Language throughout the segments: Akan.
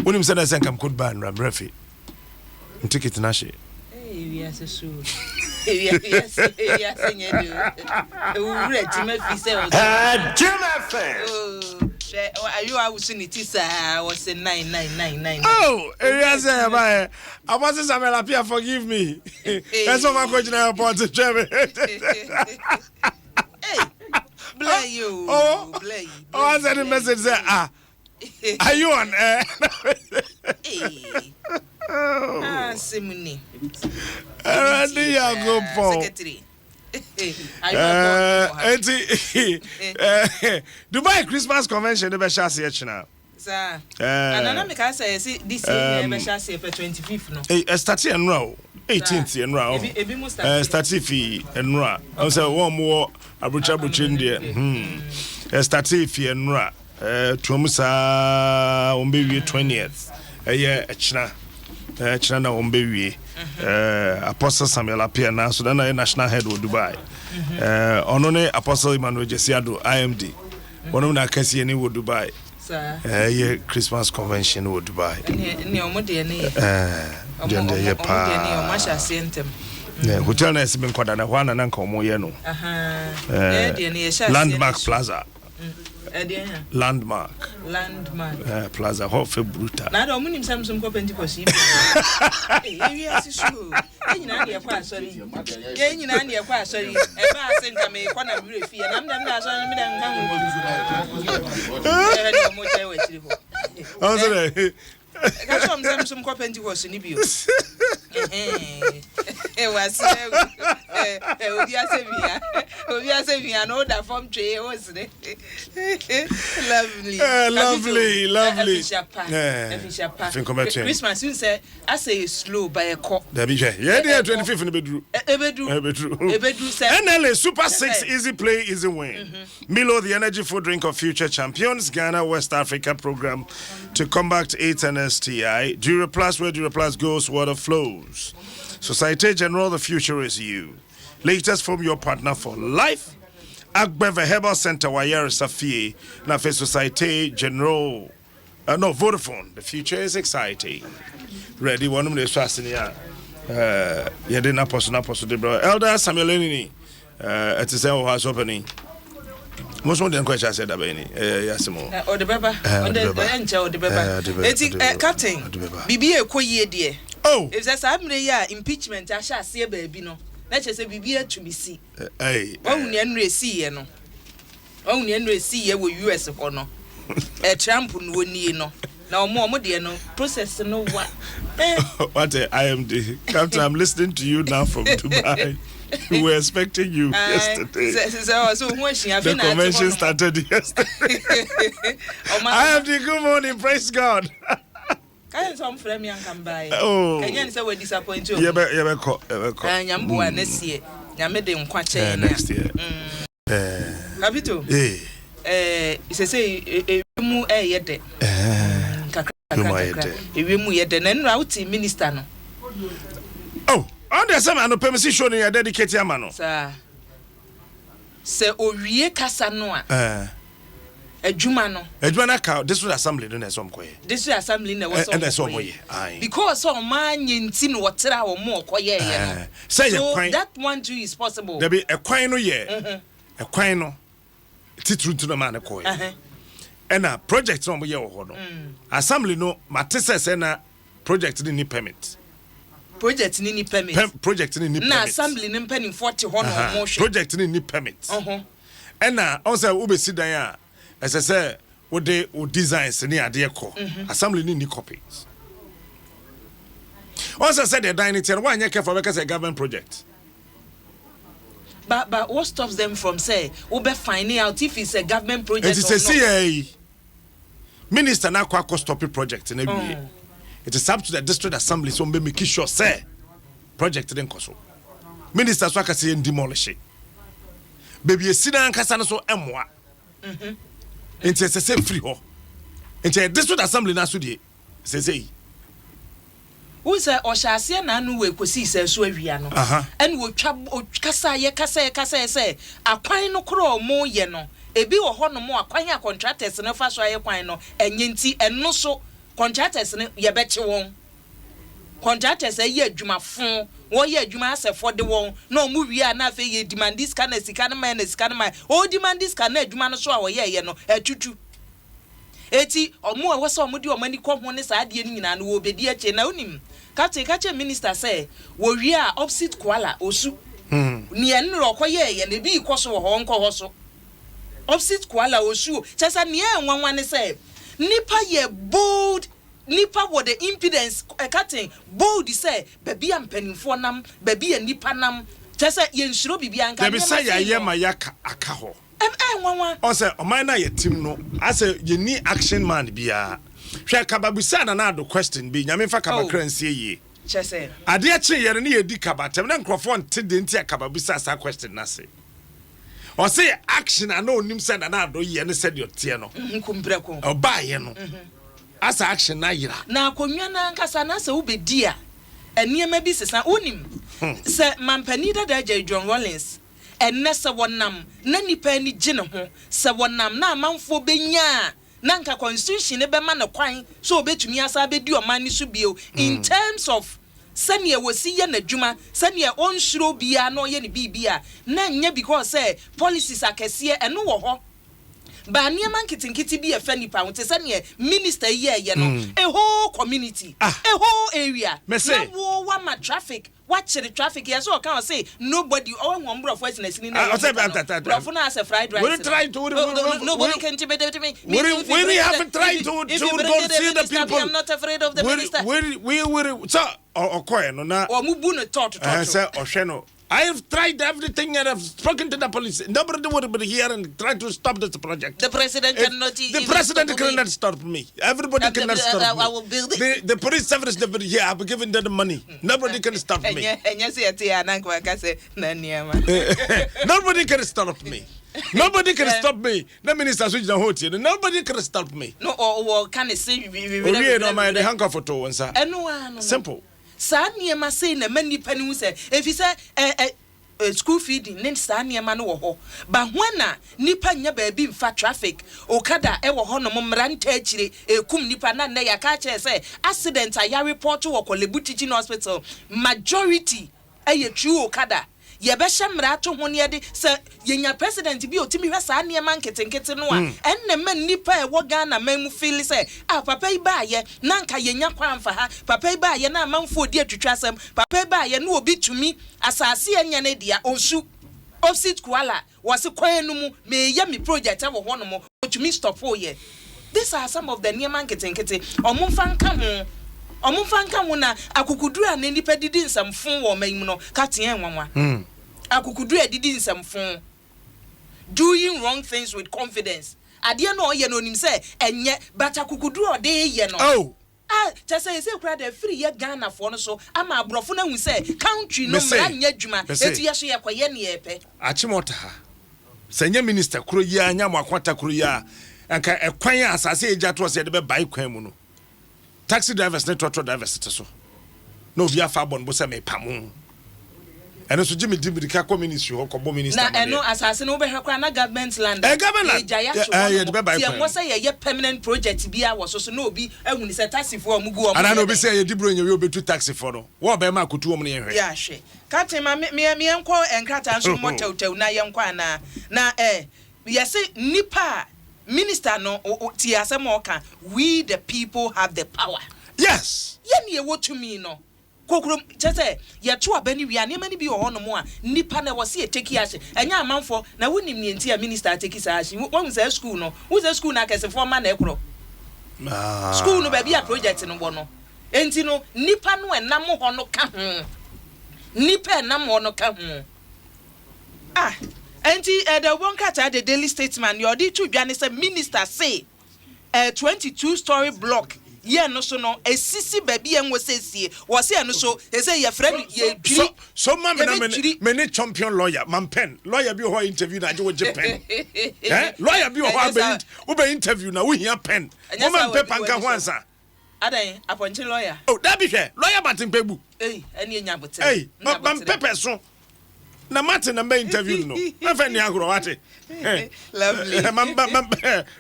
When him said I sent him could ban Ramrefi. Ticket na she. Yes, so. Yes, are you out soon? It is was a 9999. Oh, yes, I wasn't Samuel forgive me. That's what my question I want to German. Blay you. Blay. I sent a message there. Are you on air? Simony. Secretary. Dubai Christmas convention the best channel. Sir. And I say this year the best for 25th no. Start and row 18th and row. Start fee and ra. I say one more abucha there. Start fee and ra. Tumusa ombewie 20th. China na ombewie. Apostle Samuel appear now, so then I national head of Dubai. Onone Apostle Emmanuel Jesiado IMD. One of na kasi any wo Dubai. Sir. Christmas convention wo Dubai. Ni omode ni. Jende ye pa. Hotel na esi benkwada na hwana na nka omo ye no. Landmark Plaza. Landmark Plaza Hofe Bruta. Na do munim Samsung ko Pentecost yi. We are sure. Enyina na kwa asori. Enyina na kwa asori. E ba asenka me kwa na mure fie. Na mdam na asori me da nka ho. E do mo che we chiri ho. Ozere. Ka so Samsung ko Pentecost ni bio. Was Obi asevia no da form tray was lovely. Christmas you say I say slow by a cop. There be 25th in the bedroom. NLA Super 6 easy play easy win. Milo the energy food drink of future champions Ghana West Africa program to combat AIDS and STI. Duraplus where Duraplus goes water flows. Societe General, the future is you. Latest from your partner for life. Agbeve Herbal Center, Wayar Safie. Now for Societe General. No, Vodafone. The future is exciting. Ready? One of the trusting here. Yedin Apostle de Bro. Elder Samuel Lenini. At the same house opening. Most of them questions I said, Yasimo. Or the Baba. Or the Baba. Captain. Bibi a quay dear. Oh, if there's a impeachment, I shall see a baby no. Let's just say be to me see. Only and receive no. Only and receive with US or no. A tramp on one year no. Now more dear no process no what. What I am the Captain, I'm listening to you now from Dubai. We were expecting you yesterday. So the convention started yesterday. I have the good morning, praise God. Can some frame young come by? Oh, can you say we disappoint you? And Yambo next year. Yamede Quache next year. Capito. It's a say mu yede. Mu yede. Then route minister no. Oh, on the same no permission show you dedicate your man. Sir. Se owie kasa no a. Ejuma no. Ejuma na this was assembly no na some koye. This was assembly na was some koye. Because some man yinti no wotera wo mo koye no. So that one too is possible. There be a kwan no ye. A kwan no. Titru to no man koye. And a project no mo ye wo ho no. Assembly no matese se na project ni permit. Project ni permit. Project ni permit. Na assembly ni penny 40 ho no mo. Project ni permit. And na on say we be sit down as I say, what they would designs in the idea call assembly need copies. Also said they're dining and why you care for because a government project. But what stops them from say we finding out if it's a government project? It is a CA minister now quite stop a project in every year. It is up to the district assembly so make sure say project then cost. Minister so can say demolish it. Baby a sina nkasa so emwa. Into say free ho. Into district assembly na so die. Say. Who say Oshase na anu we kosi say so awia no. And wo twa kasa say akwan no kro mo ye no. Ebi wo ho no mo akwan ya contractors no fa so aye kwan no enye nti eno so contractors ne ye beche won contractors ye adwuma fon wo ye adwuma asefo de won na omu wi a na fe ye demand this kind of sika na man o demand this kind of adwuma no so a wo ye no atutu eti omu a wo so omu de omani ko ho ne sa ade ni nyina no wo bedi ache na onim kache minister say wo wi a opposite kwala osu ni enro koye ye ne bi ikoso wo ho nko ho so opposite kwala osu chesa ni enwanwa ne say nipa ye bold nipa wo the impedance cutting bold say baby am penifo nam baby e nipa nam chesa ye nsuro bibia nka be say ye ma yaka aka ho enwanwa o say o man na ye team no ase ye ni action man bia hwe kababusa na do question bi nyame fa kabakra nsie ye chese ade a che ye ne ye di kabatem na nkrofo nte de ntia kababusa sa question na se o say action ana onim se na do ye ne se de ote no nkumbreko o ba ye no asa action na yira na akonwa na nkasa na se ubedi a eniema bi sesa onim se mampani da John Rollins enne se wonam na nipa ni gine ho se wonam na amanfo benya na nka constitution ne be ma ne kwan so obetumi asa bedi oman ni so bio in terms of sani wosi ye na dwuma sani onshuro bia no ye ne bibia na nya because say policies akese eno wo ho ba niema nkitinkiti bi efa nipa ho te sani minister ye no a whole community a whole area na wo wa ma traffic watch the traffic yes so can say nobody all one bro for na sini na bro na as a fried rice we try to nobody can intimidate me we haven't tried to go see the people. I'm not afraid of the minister we so okoye no na o mu bu no talk say ohwe no I have tried everything and I've spoken to the police. Nobody would be here and try to stop this project. The president cannot. The president cannot stop me. Everybody cannot stop me. I will build it. The police service never here. I've given them the money. Nobody can stop me. Nobody can stop me. Nobody can stop me. The minister switch the hotel. Nobody can stop me. No, or can it say we don't mind the hanker for two and sir. Simple. Sa niema say na mani pani say if you say school feeding nen sa niema no wo ho ba hwana nipa nya ba bi mfa traffic okada e wo ho no mranta akire ekum nipa na na ya ka che say accident a ya report wo Kolebu Teaching Hospital majority aye true okada ye be hemra to ho ne de se yenya president bi otimi hwe sa niema nketenkete no a enne man nipa e wo Ghana man mu feel say papa yi ba ye na nka yenya kwanfa ha papa yi ba ye na amanfo odi atwitwasem papa yi ba ye na obi tumi asase enya ne dia osu opposite kwala wose kwan no mu me ye me project e wo ho no mo otumi stop o ye. These are some of the niema nketenkete omumfa nka ho na akukuduru a nipa didi nsamfon wo mayim no ka te enwanwa akukuduru adidi nsamfon doing wrong things with confidence ade no ye no nim say enye but akukuduru ode ye no just say kura the free ye Ghana for no so ama abrofo na hu say country no mra nya dwuma etu ye so ye kwaye ne yepe achimota ha senya minister kuro yi anya mo akwata kuro yi a anka ekwan asase eja to se de be bai kwan mu no taxi drivers ne trotro drivers so no via fabon bo se me pamu eno so jimi dibirika community ho kobo minister na eno asase no be hwekwa na government land government de be bai kwan say ye permanent project bia wo so no obi ehuni se taxi for omugu omu ana no be say ye dibro nya we obetu taxi for no wo be ma kotu omu ne hwe ya hwe kate ma me enko enkrata nso motawtaw na ye enko ana na ye say nipa minister no ti asem oka we the people have the power. Yes. Ye ne to me no. Kokrom chese ye to abani wi ane mani bi wo hono mo a nipa na wo se e take action. Enya amanfo na wonim ne ntia minister take action. Won say school no. Wo say school na kesefo ma na ekro. School no ba bia project no bo no. Enti no nipa no enam ho no ka ho. Nipa enam ho no ka ho. Enti the one catch the Daily Statesman your di to dwane say minister say 22-story block ye no so no esisi baby en wo sesie wo se no so e say ye friend ye dwiri so ma me champion lawyer man pen lawyer bi ho interview na je wo je pen lawyer bi ho be interview na wo hia pen wo man paper nka ho ansa adan aponche lawyer that be hwe lawyer Martin Pegbu eni enya bote man paper so na Martin na me interview no na fa ni agro wate lovely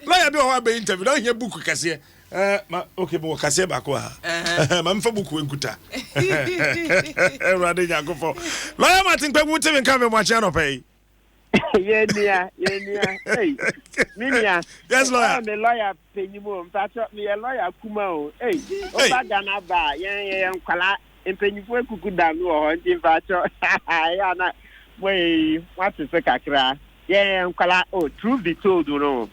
lawyer bi ho be interview na hia book kase Okay, but kasi ba ko ha. Ma mfa buku enkuta. Everybody nyako for. Lawyer Martin pe mu timi nka me mo acha no pay. Yeah. Hey, Minia. Yes, lawyer. I'm a lawyer. Penimo. Mpacho me a lawyer kuma o. Hey, oba Ghana ba. Yeah, kwala. Empenifo ekuku danu o nti mpacho. Ya na boy, what is kakra? Yeah, kwala. Oh, truth be told, you know.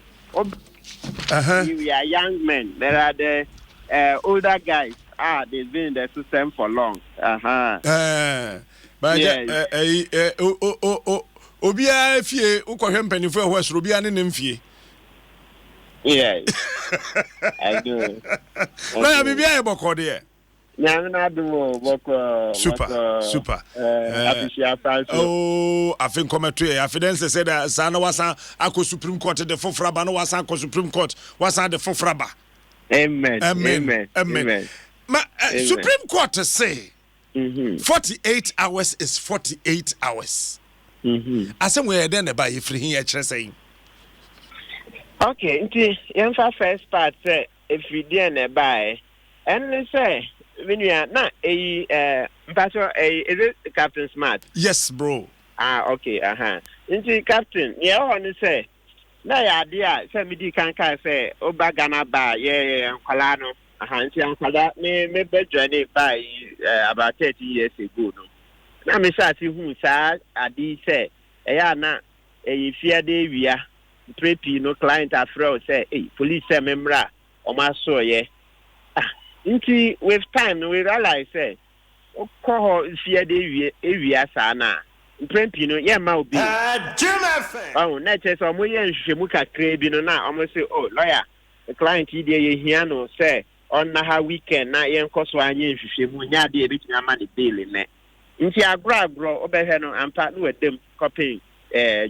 We are young men. There are the older guys. They've been in the system for long. But Obia fie ukohwe mpanifo ehwo asoro bia ne nemfie. Yes. I do. Na bibia e boko de. Na do boko. Super. I think come to evidence said that sana wasa ako Supreme Court the fofraba no wasa ako Supreme Court wasa the fofraba. Amen. Supreme Court say 48 hours is 48 hours. Asem we then ba yefri hin ya kire say. Okay, nti yemfa first part say if we dey na ba and say when you are na pastor is it Captain Smart? Yes, bro. Okay, nti Captain ye on say na ya dia say me di kan say oba Ghana ba nkwala no nti nkwala me bedwane ba about 30 years ago no. Na me say hu sa adi say eya na fear dey wia prepi no client afro say police say memra o ma so ye nti with time we realize say ko fear dey wia sa na prepi no ye ma obi na che so mo ye nhwemu kakra bi no na o mo say lawyer the client dey ye hia no say on na ha weekend na ye nkoso anye nhwemu nya dey ebitumi ama ne bail ne nti agro obehwe no ampa no wedem copy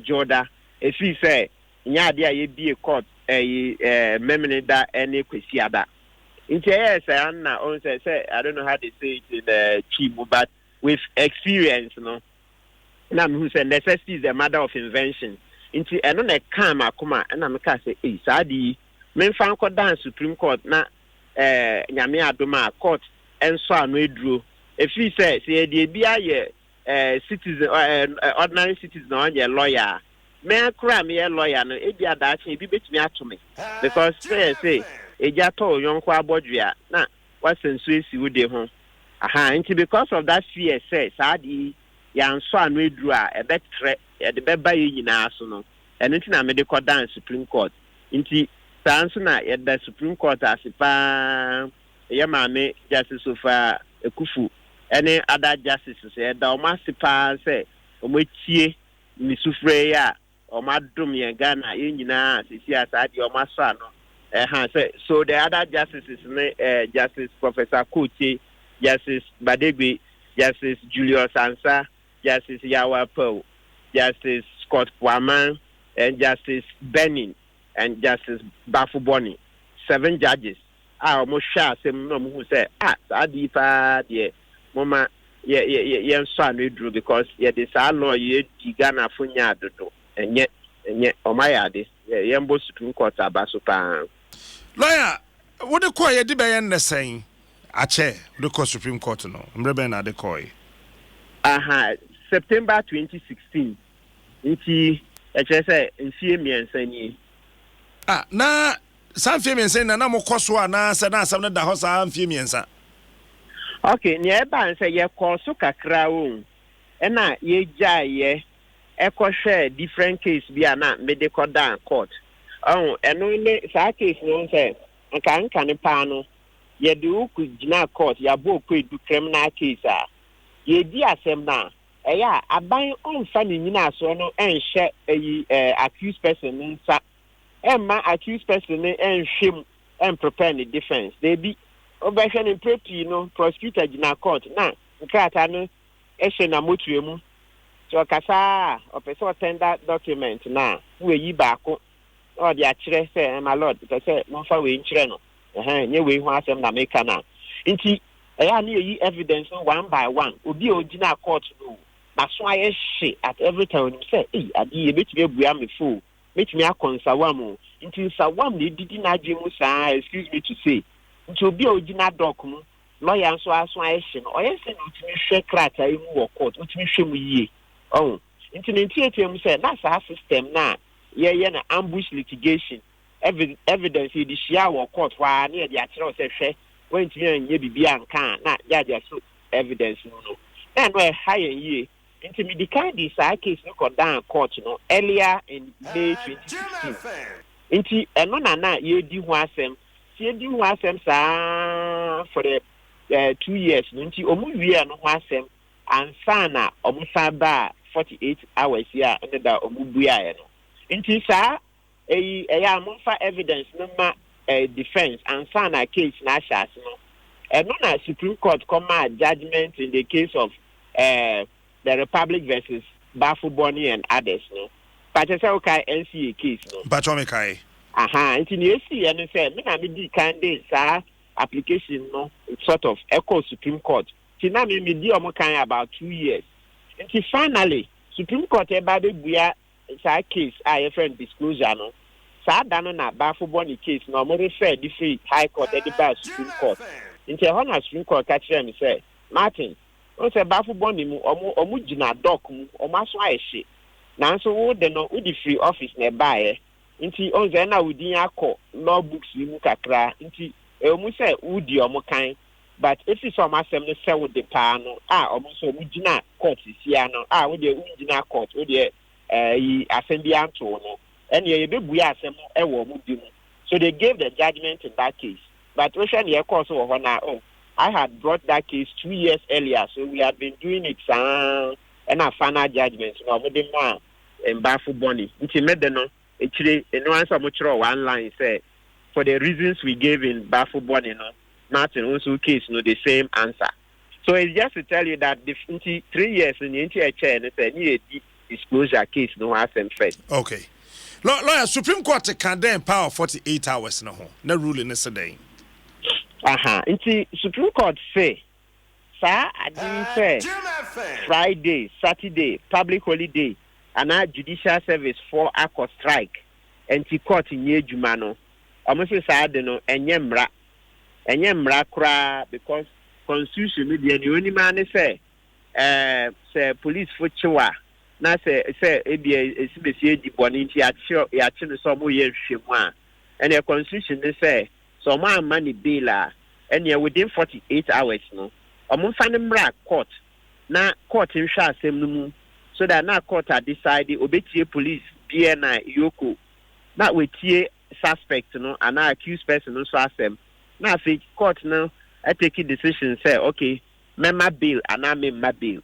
Jordan efi say nya de aye bie court memene da ene kwesi ada nti yes na on say I don't know how they say it in the Chimu, but with experience no na me who say necessity is the mother of invention nti eno na kam akoma na me ka say saadi me fan ko dan Supreme Court na nyame adoma court enso ano eduro efi say de bia ye citizen ordinary citizen on your lawyer me akra me lawyer no e bia da ache bi betumi atome because say eja to yonko abodua na wasenso esi wode ho nti because of that fear say saadi ya nso anu eduru a ebetre de beba ye nyina so no eno nti na me de kodan Supreme Court nti sanso na ye da Supreme Court asipa ye maame justice sofa ekufu any other justices say da o masipa say o motie ni sufre ya o madum ye Ghana ye nyina sisi asade o masa no say so the other justices Justice Professor Kochi, Justice Badegbe, Justice Julius Ansa, Justice Yawa Poe, Justice Scott Waman, and Justice Benin, and Justice Bafuboni. 7 judges. Almost sure some who say adipa mama son we drew because this our law ye Ghana funya do and yet omaya this yembo Supreme Court abaso lawyer what the call ye di be yen saying ache the court Supreme Court no mrebe na de call September 2016 nti say nfie miensa ni na sanfie miensa na mo koso na se na asam na da ho sa anfie miensa. Okay, near ban say ye koso kakra o na ye jaye share different case bi na medical down court eno ne sa case no say nka ne pa no ye de ku gina court ya bo ku edu criminal case ye di asem na eya aban onfa ni nyina so no enhye accused person nsa emma accused person enhwem prepare the defense they be obehwe ne prepi no prosecutor gina court na nkrata no ehye na motuemu so kasa opese tender document na we yi baako o de akire say my lord say no fa we nkire no nye we hu asem na meka na nti eya na yi evidence one by one obi ogina court no na so aye she at every time say adi e betime bua me fo make me a consawam into sawam they did not excuse me to say into be original document lawyer so association or yes to me share crata in court which me show me oh into the theater say that's our system now yeah ambush litigation evidence the share court why near the actual say when to be and can not yeah so evidence no then we higher ye into me the kind this case look down court earlier in May 2016 into na ye di ho asem ye di ho asem sa for the 2 years into omu wie no ho asem ansa na omu ba 48 hours here and da omu buya no into sa ya amfa evidence no ma defense ansa na case na asas no na Supreme Court come out judgment in the case of the Republic versus Bafuboni and others no but I say okay NCA case no but me kai into the NCA and say me na me di candidate application no sort of echo Supreme Court tina me di omo kan about 2 years until finally Supreme Court eba be buya sa case a friend disclosure no sa da no na Bafuboni case no mo refer the free high court at the Supreme Court until honor Supreme Court catch them say Martin o se Bafuboni mu omo gina doc mu omo aso ahye nanso wo de no wo di free office na bae nti on ze na wudin akọ law books mu kakra nti omo se wudi omo kan but if you some asem no se wo de pa no omo so omo gina court sia no wo de gina court wo de yi asem bi anto no ene ye bebu ya asem e wo omo di mu so they gave the judgment in that case but we share the course wo na I had brought that case 2 years earlier, so we had been doing it and a final judgment. No, we didn't want Bafuboni. Until made no, actually, no answer much one line say for the reasons we gave in Bafuboni, no, Martin also case no the same answer. So it's just to tell you that the 3 years in the entire chair, and it's a disclosure case no has them first. Okay, lawyer, Supreme Court can then power 48 hours no ruling is a day. Into Supreme Court say, sir, I didn't say Friday, Saturday, public holiday, and our judicial service for a strike, and the court in Yejumano. Almost say, I don't know, and yemra cry because constitution media, the only man say police for Chiwa. Now say, the bonity at some years, and the constitution they say. So my money bill and yeah within 48 hours no. Omo fa mra court. Na court in sha asem no so that na court are decided obetie police BNI Yoko. Na wetie suspect no and na accused person no so asem. Na fi court no I take a decision say okay, member bill and I member bill.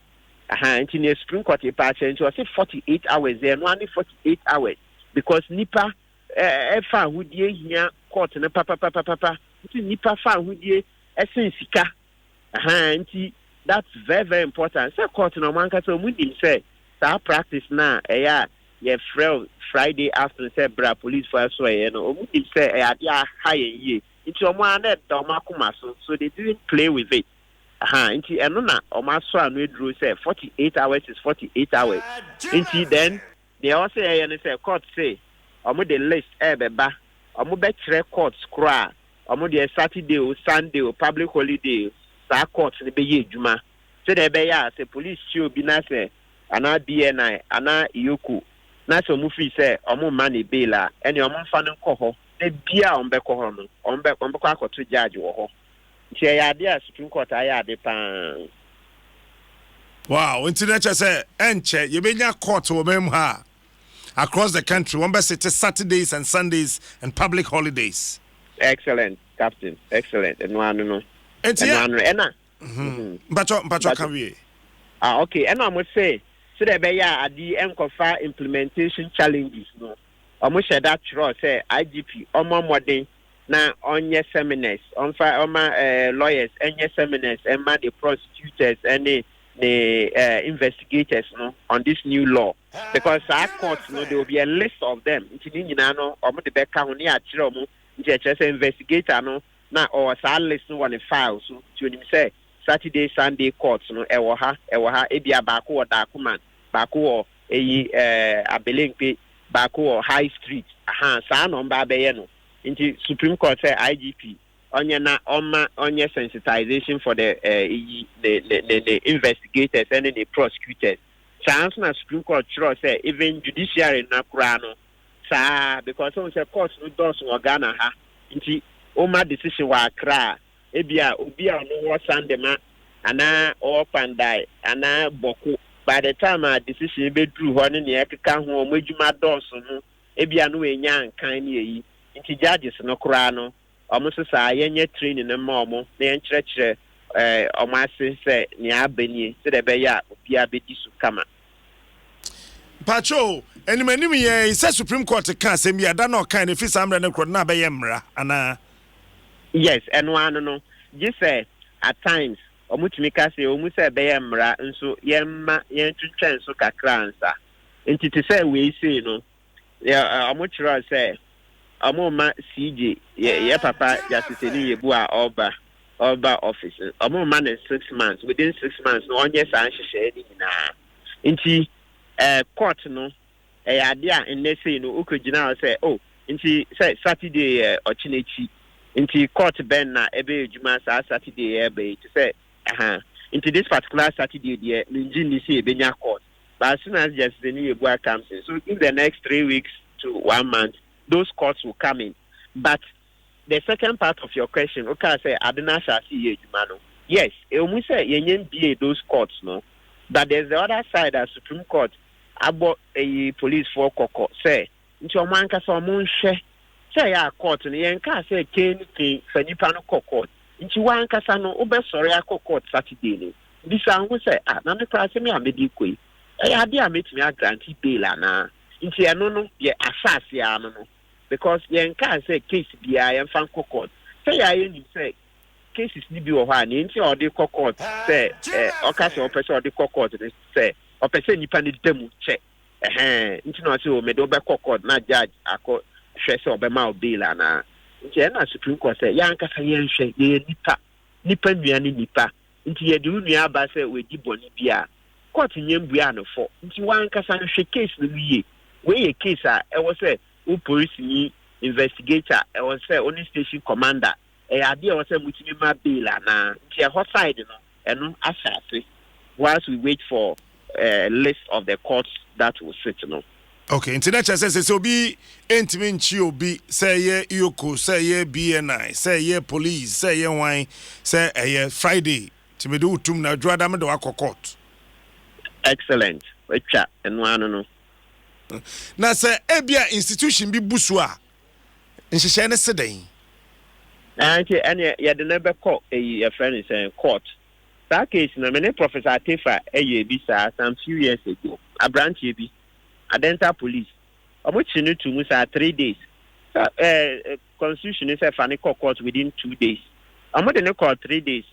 Until the Supreme Court departure into 48 hours there, no only 48 hours because nipa fa would ye here court na papa nti nipa fa hodie esen sika nti that's very very important say court na man ka say omudim say that practice na ye Friday afternoon say bra police for so no omudim say dia high ye nti omo ana da omo akoma so they didn't play with it nti eno na omo aso anu eduro say 48 hours is 48 hours nti then they also say court say omo the list beba omo be chere court kra omo the Saturday or Sunday or public holiday sa court ne be ye adwuma so dey be ya say police show bi na say ana BNI ana Yoko na so mu fi say omo man e bail a ene omo fa ne nkọ na bia omo be kọ ho no omo be kọ akoto judge wo ho nti ya de a Supreme Court aya de pan wow internet say enche ye benya court wo mem ha across the country, one best Saturdays and Sundays and public holidays. Excellent, Captain. Excellent. And one no. But can we? Okay. And I must say, so there be at the end of implementation challenges. No, I must say that say IGP modern na on your seminars, on my lawyers and your seminars and the prosecutors and the investigators on this new law. Because our courts, there will be a list of them. Investigator, or a list on the files. So you say Saturday, Sunday courts, Ebia Baku or Dakuman, Baku or a Belinki, baako or High Street saa number be no nti Supreme Court say IGP onye na onye sensitization for the investigators and the prosecutors chance na Supreme Court say even judiciary na kura no saa because on say court no does no Ghana ha nti oma decision wa kra ebia obi a no wo sandema ana or pandai ana boku by the time a decision be dru ho ne ne ekeka ho omedwuma does no ebia no enya nkan ne yi nti judges no kura no omo sesa yenye training na ma omo na yenkyerɛkyerɛ omo ase sɛ ne abani sɛ de be ya obi abedi su kama Pacho animanim ye sɛ Supreme Court ka asɛm ya da na ɔka ne fi samra ne kro na be ye mra ana yes and one no just say at times omutumi ka sɛ omu sɛ be ye mra nso yemma yentwentwɛn so kakra ansa nti te sɛ we say no omo kyerɛ sɛ Amoma CJ, yeah, Papa, Justice Yebu Oba office. Amoma is 6 months. Within 6 months, no one yes, I share inti court no idea and they say no ukujina say oh inti say Saturday or Chinechi inti court ben na ebe juma Saturday ebe to say into this particular Saturday the Ninjini see Benya court. But as soon as Justice Yebu comes in, so in the next 3 weeks to 1 month. Those courts will come in. But the second part of your question, okay, I say Adena shall see you, Jumano. Yes, we say you those courts, no. But there's the other side as Supreme Court about a police for Coco say, into a man can say a court and the can say Kane Fanipano court. Into one casano, Uber sorry, a court Saturday. This one will say, I'm price me a medical. I had the meet me a grantee bail na. Into a no, ye assassin, no. Because you can't say case be I am fan court. Say I say cases ni bi o ha ni nti o de court say okase o person o de court say o person nipa ni demu che nti no say o me do be court na judge akọ hwe say o be ma o bail na nti na Supreme Court say ya nkasa ye hwe ye nipa nua ni nipa nti ye de nua aba say we di boni bia court nyem bua no fo nti wa nkasa hwe case no wie we ye case a e wo say police ni investigator was say only station commander idea was say mutimi ma bail na ntia hot side no eno asase whilst we wait for a list of the courts that will sit no. Okay, internet says obi entimi nchi obi say ye yoko say ye BNI say ye police say ye wine say ye Friday timedu utum na dwada me do akọ excellent wecha eno anu no. Na say ebia institution bi busu a nhihye ne sedan anti ene ye de na be call a friend is court that case na me Professor Atefa bi sa some few years ago a branch bi Adenta police omo chinu to mu sa 3 days constitution is a funny court within 2 days omo de ne call 3 days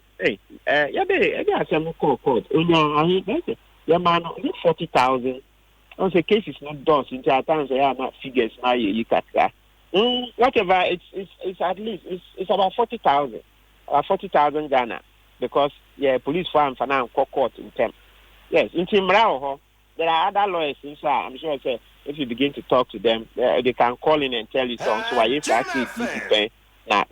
ya be asem court only ya man 40,000. On the case is not done since at times they are not figures now you katra. Whatever it's at least it's about 40,000. 40,000 Ghana because police farm for now court in term. Yes, in Timrao there are other lawyers inside. I'm sure say if you begin to talk to them, they can call in and tell you something. So I used to actually pay na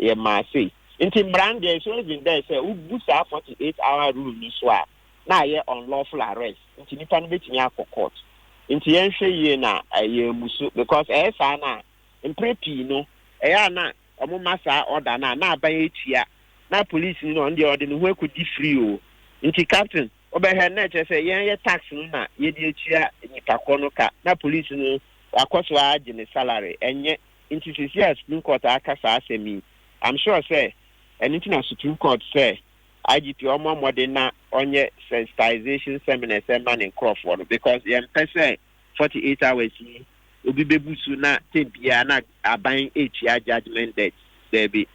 say. In Timbrand there is only been there say who boost 48-hour rule ni swa. Na unlawful arrest. In Nipan bit me court. Inti yenhwe ye na musu because sa na imprepi no na omo masa order na aban etua na police no on the order no hu akodi free o inti captain obehe na che say ye tax no na ye di etua nipa kono ka na police no akoso age ne salary enye inti sisi Supreme Court aka sa asemi I'm sure say anything na Supreme Court say IGP omo modern na onye sensitization seminar man in Crawford because yem person 48 hours ni obi bebusu na tebia na aban etia judgment that there be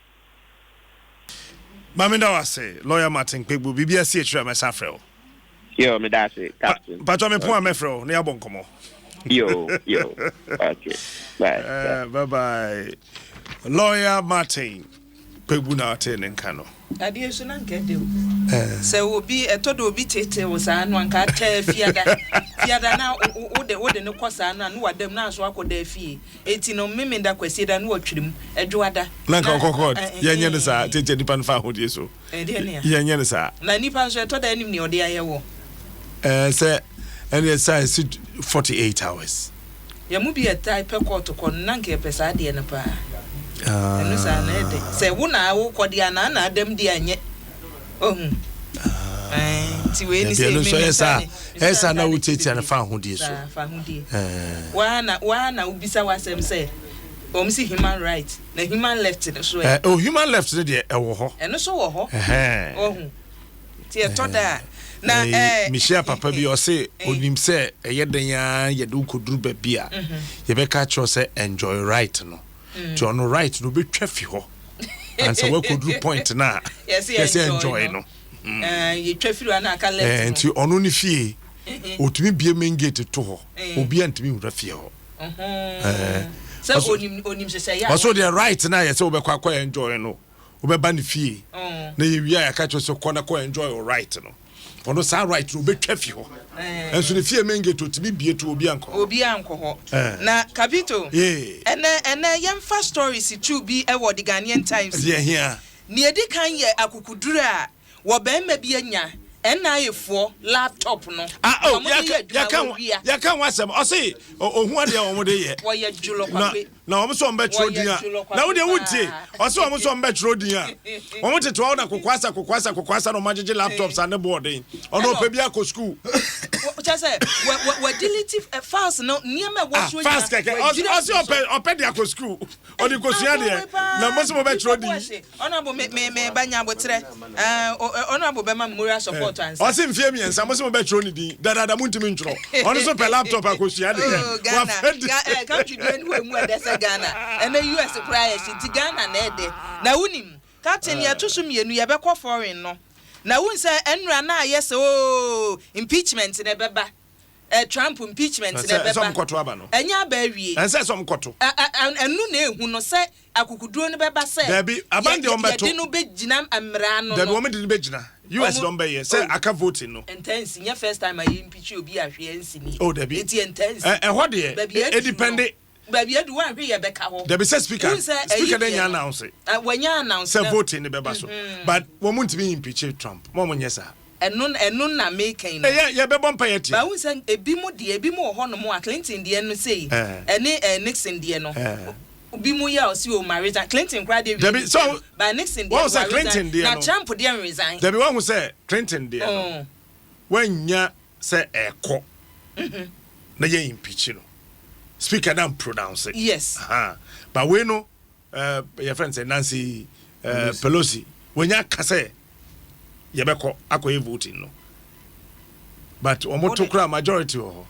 Mamenda wase lawyer Martin Pegbu bibia si etwa mesafrel yo me da se captain pato me pon amefrel na yabon komo yo okay bye bye lawyer Martin Pebuna attending Cano. Adia Sunan Kedu. So will be a todo bit was an one cat Fiada now, the no Cosan and what them now so their fee. 18 no mimmin that was said and watch him, a Joada. Lanka Cocord, Yanyanasa, take the pan found you so. Yanyanasa. Nanipan I told the enemy or the Iowa. Sir, and yes, I sit 48 hours. Ya mubi a type per quarter con Nanke Pesadi and a pa. Say, one hour, Quadiana, Adom Diane. Oh, yes, I know it's and found who is. One, I would be so as say. See human rights, the human left it as well. Oh, human left it, and so, oh, dear Toda. Na Michelle Papa bi o say onim say eyedenya yedu kodru bia ye be ka cho say enjoy right no to no right no be twafi ho and say we kodru point na yes enjoy no you twafi ru na aka left nti ono ni fie otumi bie main gate to ho obi antimi hura fie ho so onim say ya so the right na yes we be kwa enjoy no we be ba ni fie na ye wi ya ka cho say kona kwa enjoy right no ono sa right no betwa fi ho enso ne fie menge to tibi bie to obi anko ho na Capito ene yemfa stories to be e wo the Ghanaian Times here ne edi kan ye akukuduru a wo ben ma bi anya NIA4 laptop no ya kan wasem o say ohun ade o mo de ye wo ye julo kwabe na o mo so mbe tro din a na wo de wunti o so o mo so mbe tro din a o mo tete o na kokwasa no magege laptops and board in o no pe bia ko school just say we delete files no niam e wo so ya fast keke o so o pe dia ko school o di ko sua de na mo so mo be tro din ona bo me banya botre ona bo be ma memorial support o se mfie mi ensa mo se mo be tro ni din dada muntimi ntro ono so pe laptop akosua de wa country do we mu edese Ghana and the US prior she Ghana na ede na wunim captain ya to so mienu ye be ko foreign no na wun say enra na yes impeachment na beba Trump impeachment na beba some koto aba no enya ba awie ense some koto enu na ehu no say akukuduro ne beba say Debi abande ombeto de no begina amra no Debi wo me de begina US don be here say aka voting no intense nya first time I impeach obi ahwe ansini oh Debi it intense what there it depend baby edu wan hwe ye beka ho Debi say speaker dey announce when you announce say voting ne beba so but wo muntimi impeach Trump mo nyesa enu na making no ye be bompa yeti ba won say ebi mu ho no mo Clinton de no say ene Nixon de no obi mu ya o si o marriage Clinton kwa de so ba Nixon de what say Clinton de na Trump de resign Debi won say Clinton de no wanya say eko na ye impeach no speaker don't pronounce it yes but we know your friend say Nancy Pelosi when ya kase yebeko akoye voting no but omoto kra majority ho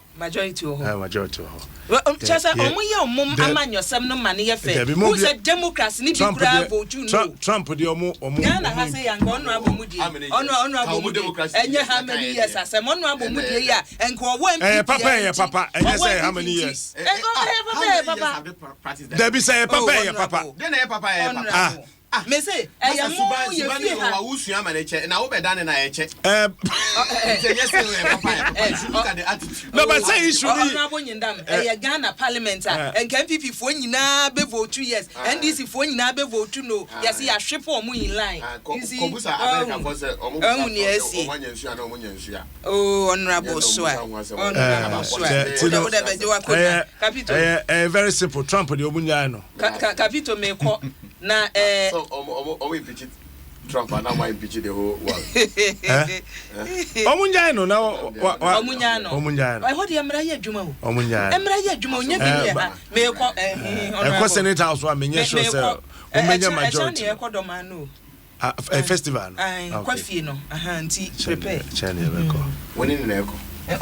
chasa omo ye omom amanyosem no mane ye fe who said democracy ni bi kra vote no Trump de omo Ghana ha say yango ono abomudi ono abomudi enye how many years asem ono abomudi ya enko owo MP papa enye say how many years papa Debi say papa then papa me say ya mo ye fi ha wa usua maneche na wo be dan na ye che yes papa look at the attitude no but say issue ni honorable nyindam Ghana parliament and MPP fo nyina be vote 2 years NDC fo nyina be vote no yes ya hwepo omo in line kobusa America for say omo omanya nsua na omanya nsua honorable very simple Trump de omunya no Capito me ko na omo impeach Trump and now impeach the whole world omunya no na omunya no what emra ye adwuma o omunya emra ye adwuma onya bi ha me ko e Senate House wa menye sure say omenya majority e ko do man no a festival kwa fie no nti prepare chane e ko woni na e ko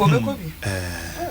obeko bi